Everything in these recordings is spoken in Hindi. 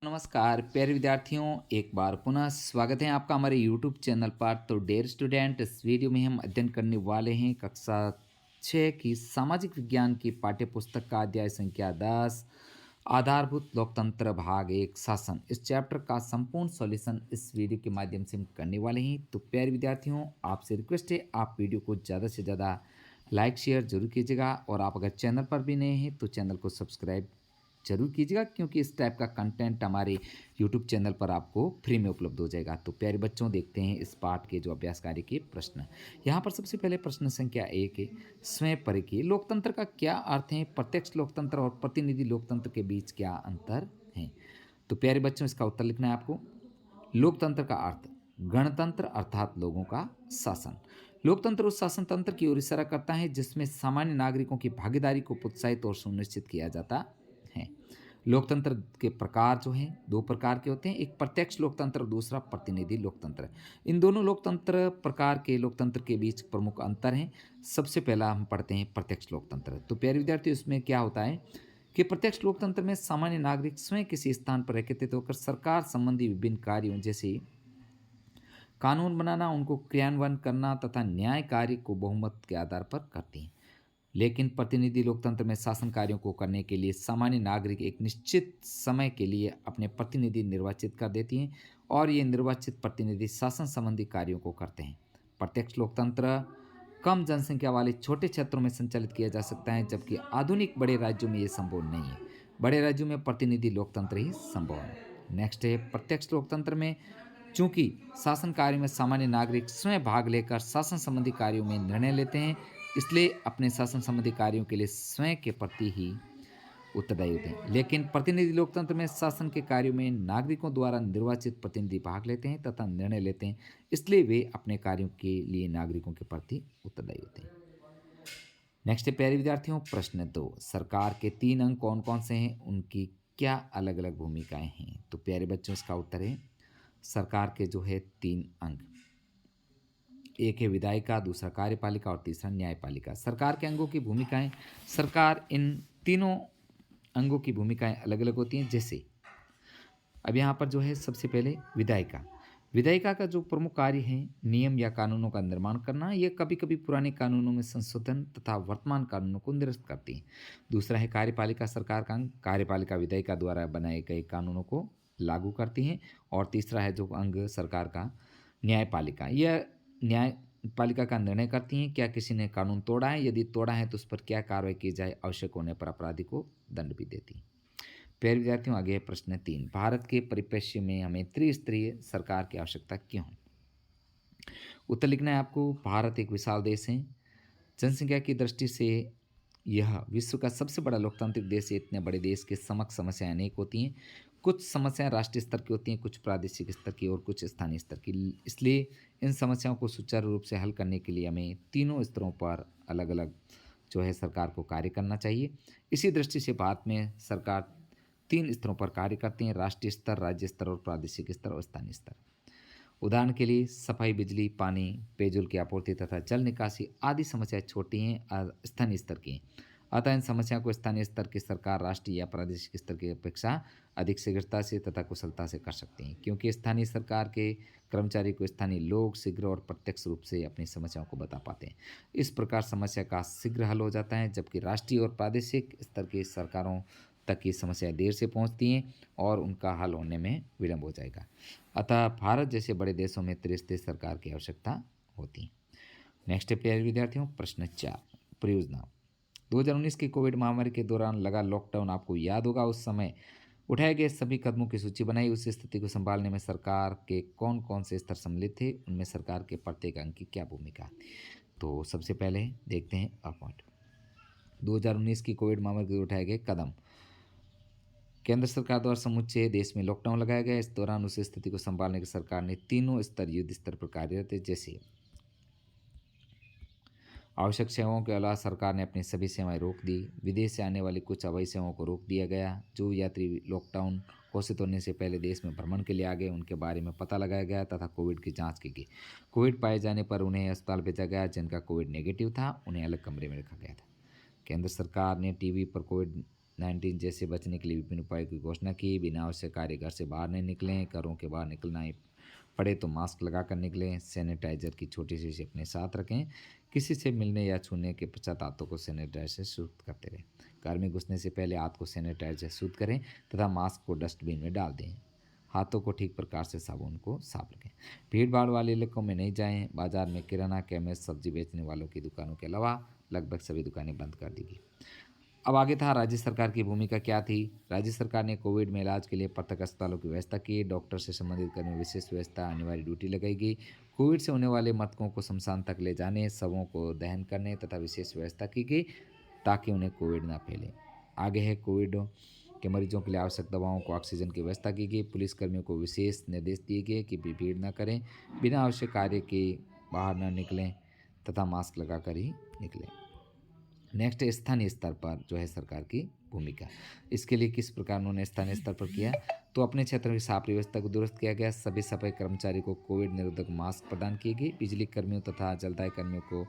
नमस्कार प्यारे विद्यार्थियों, एक बार पुनः स्वागत है आपका हमारे यूट्यूब चैनल पर। तो डियर स्टूडेंट, इस वीडियो में हम अध्ययन करने वाले हैं कक्षा 6 की सामाजिक विज्ञान की पाठ्य पुस्तक का अध्याय संख्या 10, आधारभूत लोकतंत्र भाग 1 शासन। इस चैप्टर का संपूर्ण सॉल्यूशन इस वीडियो के माध्यम से हम करने वाले हैं। तो प्यारे विद्यार्थियों, आपसे रिक्वेस्ट है आप वीडियो को ज़्यादा से ज़्यादा लाइक शेयर जरूर कीजिएगा, और आप अगर चैनल पर भी नए हैं तो चैनल को सब्सक्राइब जरूर कीजिएगा, क्योंकि इस टाइप का कंटेंट हमारे यूट्यूब चैनल पर आपको फ्री में उपलब्ध हो जाएगा। तो प्यारे बच्चों, देखते हैं इस पाठ के जो अभ्यास कार्य के प्रश्न। यहाँ पर सबसे पहले प्रश्न संख्या 1 है, स्वयं परिचय। लोकतंत्र का क्या अर्थ है? प्रत्यक्ष लोकतंत्र और प्रतिनिधि लोकतंत्र के बीच क्या अंतर है? तो प्यारे बच्चों, इसका उत्तर लिखना है आपको। लोकतंत्र का अर्थ गणतंत्र अर्थात लोगों का शासन। लोकतंत्र उस शासन तंत्र की ओर इशारा करता है जिसमें सामान्य नागरिकों की भागीदारी को प्रोत्साहित और सुनिश्चित किया जाता है। लोकतंत्र के प्रकार जो हैं, दो प्रकार के होते हैं, एक प्रत्यक्ष लोकतंत्र और दूसरा प्रतिनिधि लोकतंत्र। इन दोनों लोकतंत्र प्रकार के लोकतंत्र के बीच प्रमुख अंतर हैं। सबसे पहला हम पढ़ते हैं प्रत्यक्ष लोकतंत्र। तो प्यारे विद्यार्थी, इसमें क्या होता है कि प्रत्यक्ष लोकतंत्र में सामान्य नागरिक स्वयं किसी स्थान पर एकत्रित होकर सरकार संबंधी विभिन्न कार्यों जैसे कानून बनाना, उनको क्रियान्वयन करना तथा न्याय कार्य को बहुमत के आधार पर करती हैं। लेकिन प्रतिनिधि लोकतंत्र में शासन कार्यों को करने के लिए सामान्य नागरिक एक निश्चित समय के लिए अपने प्रतिनिधि निर्वाचित कर देती हैं, और ये निर्वाचित प्रतिनिधि शासन संबंधी कार्यों को करते हैं। प्रत्यक्ष लोकतंत्र कम जनसंख्या वाले छोटे क्षेत्रों में संचालित किया जा सकता है, जबकि आधुनिक बड़े राज्यों में ये संभव नहीं है। बड़े राज्यों में प्रतिनिधि लोकतंत्र ही संभव है। नेक्स्ट है, प्रत्यक्ष लोकतंत्र में चूंकि शासन कार्य में सामान्य नागरिक स्वयं भाग लेकर शासन संबंधी कार्यों में निर्णय लेते हैं, इसलिए अपने शासन संबंधी कार्यों के लिए स्वयं के प्रति ही उत्तरदायी होते हैं। लेकिन प्रतिनिधि लोकतंत्र में शासन के कार्यों में नागरिकों द्वारा निर्वाचित प्रतिनिधि भाग लेते हैं तथा निर्णय लेते हैं, इसलिए वे अपने कार्यों के लिए नागरिकों के प्रति उत्तरदायी होते हैं। नेक्स्ट है प्यारे विद्यार्थियों, प्रश्न 2, सरकार के 3 अंग कौन कौन से हैं, उनकी क्या अलग अलग भूमिकाएं हैं? तो प्यारे बच्चों, इसका उत्तर है सरकार के जो है 3 अंग। एक है विधायिका, दूसरा कार्यपालिका और तीसरा न्यायपालिका। सरकार के अंगों की भूमिकाएं, सरकार इन तीनों अंगों की भूमिकाएं अलग अलग होती हैं। जैसे अब यहाँ पर जो है सबसे पहले विधायिका। विधायिका का जो प्रमुख कार्य है नियम या कानूनों का निर्माण करना। यह कभी कभी पुराने कानूनों में संशोधन तथा वर्तमान कानूनों को निरस्त करती है। दूसरा है कार्यपालिका, सरकार का अंग। कार्यपालिका विधायिका द्वारा बनाए गए कानूनों को लागू करती है। और तीसरा है जो अंग सरकार का, न्यायपालिका। यह न्यायपालिका का निर्णय करती हैं क्या किसी ने कानून तोड़ा है, यदि तोड़ा है तो उस पर क्या कार्रवाई की जाए, आवश्यक होने पर अपराधी को दंड भी देती है। प्यारे विद्यार्थियों, आगे है प्रश्न 3, भारत के परिप्रेक्ष्य में हमें त्रिस्तरीय सरकार की आवश्यकता क्यों है? उत्तर लिखना है आपको। भारत एक विशाल देश है। जनसंख्या की दृष्टि से यह विश्व का सबसे बड़ा लोकतांत्रिक देश है। इतने बड़े देश के समक्ष समस्याएं अनेक होती हैं। कुछ समस्याएं राष्ट्रीय स्तर की होती हैं, कुछ प्रादेशिक स्तर की और कुछ स्थानीय स्तर की। इसलिए इन समस्याओं को सुचारू रूप से हल करने के लिए हमें तीनों स्तरों पर अलग अलग जो है सरकार को कार्य करना चाहिए। इसी दृष्टि से भारत में सरकार 3 स्तरों पर कार्य करती हैं: राष्ट्रीय स्तर, राज्य स्तर और प्रादेशिक स्तर और स्थानीय स्तर। उदाहरण के लिए सफाई, बिजली, पानी, पेयजल की आपूर्ति तथा जल निकासी आदि समस्याएं छोटी हैं, स्थानीय स्तर की हैं। अतः इन समस्याओं को स्थानीय स्तर की सरकार राष्ट्रीय या प्रादेशिक स्तर की अपेक्षा अधिक शीघ्रता से तथा कुशलता से कर सकती हैं, क्योंकि स्थानीय सरकार के कर्मचारी को स्थानीय लोग शीघ्र और प्रत्यक्ष रूप से अपनी समस्याओं को बता पाते हैं। इस प्रकार समस्या का शीघ्र हल हो जाता है, जबकि राष्ट्रीय और प्रादेशिक स्तर की सरकारों तक की समस्या देर से पहुंचती हैं और उनका हल होने में विलंब हो जाएगा। अतः भारत जैसे बड़े देशों में त्रिस्तरीय सरकार की आवश्यकता होती है। नेक्स्ट है प्यारे विद्यार्थियों, प्रश्न 4, परियोजना। 2019 की कोविड महामारी के दौरान लगा लॉकडाउन आपको याद होगा। उस समय उठाए गए सभी कदमों की सूची बनाई। उस स्थिति को संभालने में सरकार के कौन कौन से स्तर सम्मिलित थे, उनमें सरकार के प्रत्येक अंग की क्या भूमिका? तो सबसे पहले देखते हैं अ पॉइंट। 2019 की कोविड महामारी के उठाए गए कदम। केंद्र सरकार द्वारा समूचे देश में लॉकडाउन लगाया गया। इस दौरान उस स्थिति को संभालने की सरकार ने तीनों स्तर, युद्ध स्तर पर कार्यरत है। जैसे आवश्यक सेवाओं के अलावा सरकार ने अपनी सभी सेवाएं रोक दी। विदेश से आने वाली कुछ हवाई सेवाओं को रोक दिया गया। जो यात्री लॉकडाउन घोषित होने से पहले देश में भ्रमण के लिए आ गए, उनके बारे में पता लगाया गया तथा कोविड की जांच की गई। कोविड पाए जाने पर उन्हें अस्पताल भेजा गया। जिनका कोविड नेगेटिव था उन्हें अलग कमरे में रखा गया था। केंद्र सरकार ने टीवी पर कोविड 19 जैसे बचने के लिए विभिन्न उपायों की घोषणा की। बिना आवश्यक कार्य घर से बाहर नहीं निकलें। घरों के बाहर निकलना ही पड़े तो मास्क लगा कर निकलें। सैनिटाइजर की छोटी शीशी अपने साथ रखें। किसी से मिलने या छूने के पश्चात हाथों को सैनिटाइजर से शुद्ध करते रहें। घर में घुसने से पहले हाथ को सैनिटाइजर से शुद्ध करें तथा मास्क को डस्टबिन में डाल दें। हाथों को ठीक प्रकार से साबुन को साफ रखें। भीड़ भाड़ वाले इलाकों में नहीं जाएं। बाजार में किराना, केमिस्ट, सब्जी बेचने वालों की दुकानों के अलावा लगभग सभी दुकानें बंद कर दी गई। अब आगे था राज्य सरकार की भूमिका क्या थी। राज्य सरकार ने कोविड में इलाज के लिए पृथक अस्पतालों की व्यवस्था की। डॉक्टर से संबंधित कर्मियों विशेष व्यवस्था, अनिवार्य ड्यूटी लगाई गई। कोविड से होने वाले मृतकों को शमशान तक ले जाने, शवों को दहन करने तथा विशेष व्यवस्था की गई ताकि उन्हें कोविड ना फैले। आगे है कोविड के मरीजों के लिए आवश्यक दवाओं को, ऑक्सीजन की व्यवस्था की गई। पुलिसकर्मियों को विशेष निर्देश दिए गए कि भीड़ न करें, बिना आवश्यक कार्य के बाहर न निकलें तथा मास्क लगाकर ही निकलें। नेक्स्ट है स्थानीय स्तर पर जो है सरकार की भूमिका। इसके लिए किस प्रकार उन्होंने स्थानीय स्तर पर किया, तो अपने क्षेत्र की साफ व्यवस्था को दुरुस्त किया गया। सभी सफाई कर्मचारी को कोविड निरोधक मास्क प्रदान किए गए। बिजली कर्मियों तथा जलदाय कर्मियों को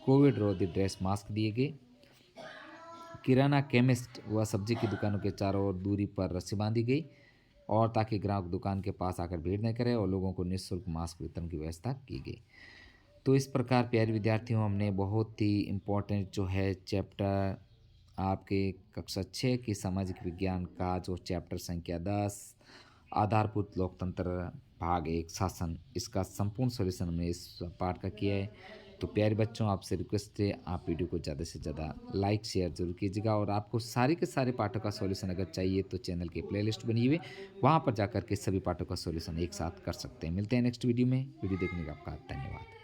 कोविड रोधी ड्रेस मास्क दिए गए। किराना, केमिस्ट व सब्जी की दुकानों के चारों ओर दूरी पर रस्सी बांधी गई और ताकि ग्राहक दुकान के पास आकर भीड़ न करे, और लोगों को निःशुल्क मास्क वितरण की व्यवस्था की गई। तो इस प्रकार प्यारे विद्यार्थियों, हमने बहुत ही इम्पोर्टेंट जो है चैप्टर आपके कक्षा 6 की सामाजिक विज्ञान का जो चैप्टर संख्या 10 आधारभूत लोकतंत्र भाग 1 शासन, इसका संपूर्ण सॉल्यूशन हमने इस पाठ का किया है। तो प्यारे बच्चों, आपसे रिक्वेस्ट है आप वीडियो को ज़्यादा से ज़्यादा लाइक शेयर जरूर कीजिएगा, और आपको सारे के सारे पाठों का सॉल्यूशन अगर चाहिए तो चैनल की प्लेलिस्ट बनी हुई है, वहाँ पर जाकर के सभी पाठों का सॉल्यूशन एक साथ कर सकते हैं। मिलते हैं नेक्स्ट वीडियो में। वीडियो देखने का आपका धन्यवाद।